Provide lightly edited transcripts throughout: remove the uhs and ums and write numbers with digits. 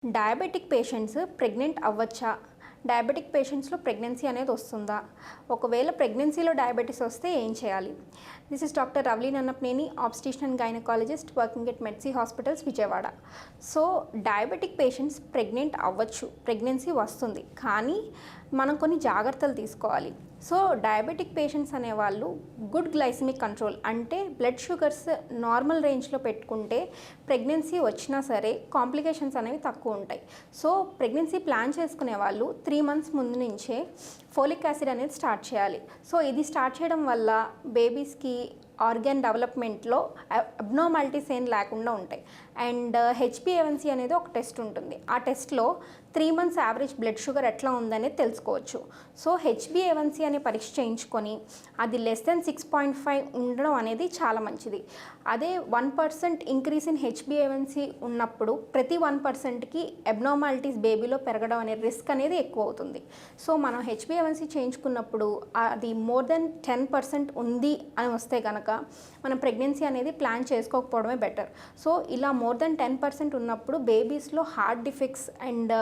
Diabetic patients pregnant అవ్వచ్చా? Diabetic పేషెంట్స్లో pregnancy అనేది వస్తుందా? ఒకవేళ ప్రెగ్నెన్సీలో డయాబెటీస్ వస్తే ఏం చేయాలి? This is doctor Ravali Nannapaneni, obstetrician and gynaecologist working at Medicy hospitals Vijayawada. So diabetic patients pregnant అవ్వచ్చు, ప్రెగ్నెన్సీ వస్తుంది, కానీ మనం కొన్ని జాగ్రత్తలు తీసుకోవాలి. సో డయాబెటిక్ పేషెంట్స్ అనేవాళ్ళు గుడ్ గ్లైసిమిక్ కంట్రోల్, అంటే బ్లడ్ షుగర్స్ నార్మల్ రేంజ్లో పెట్టుకుంటే ప్రెగ్నెన్సీ వచ్చినా సరే కాంప్లికేషన్స్ అనేవి తక్కువ ఉంటాయి. సో ప్రెగ్నెన్సీ ప్లాన్ చేసుకునే వాళ్ళు 3 months ముందు నుంచే ఫోలిక్ యాసిడ్ అనేది స్టార్ట్ చేయాలి. సో ఇది స్టార్ట్ చేయడం వల్ల బేబీస్కి ఆర్గాన్ డెవలప్మెంట్లో అబ్నార్మాలిటీస్ ఏం లేకుండా ఉంటాయి. అండ్ హెచ్బిఏవన్సీ అనేది ఒక టెస్ట్ ఉంటుంది. ఆ టెస్ట్లో 3 months యావరేజ్ బ్లడ్ షుగర్ ఎట్లా ఉందనేది తెలుసుకోవచ్చు. సో హెచ్బిఏవన్సీ అనే పరీక్ష చేయించుకొని అది లెస్ దెన్ 6.5 ఉండడం అనేది చాలా మంచిది. అదే 1% ఇంక్రీస్ ఇన్ హెచ్బిఏవన్సీ ఉన్నప్పుడు ప్రతి 1%కి అబ్నార్మాలిటీస్ బేబీలో పెరగడం అనే రిస్క్ అనేది ఎక్కువ అవుతుంది. సో మనం హెచ్బిఏవన్సీ చేయించుకున్నప్పుడు అది మోర్ దెన్ 10% ఉంది అని వస్తే కనుక మనం ప్రెగ్నెన్సీ అనేది ప్లాన్ చేసుకోకపోవడమే బెటర్. సో ఇలా మోర్ దెన్ 10% ఉన్నప్పుడు బేబీస్లో heart defects and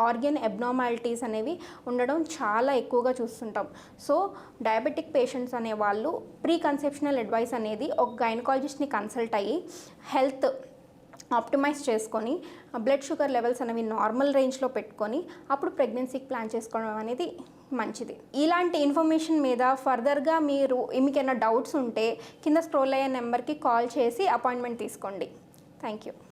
organ abnormalities అనేవి ఉండడం చాలా ఎక్కువగా చూస్తుంటాం. సో డయాబెటిక్ పేషెంట్స్ అనేవాళ్ళు ప్రీ కన్సెప్షనల్ అడ్వైస్ అనేది ఒక గైనకాలజిస్ట్ని కన్సల్ట్ అయ్యి హెల్త్ ఆప్టిమైజ్ చేసుకొని బ్లడ్ షుగర్ లెవెల్స్ అనేవి నార్మల్ రేంజ్లో పెట్టుకొని అప్పుడు ప్రెగ్నెన్సీకి ప్లాన్ చేసుకోవడం అనేది మంచిది. ఇలాంటి ఇన్ఫర్మేషన్ మీద ఫర్దర్గా మీకు ఏమైనా డౌట్స్ ఉంటే కింద స్క్రోల్ అయ్యే నెంబర్కి కాల్ చేసి అపాయింట్మెంట్ తీసుకోండి. Thank you.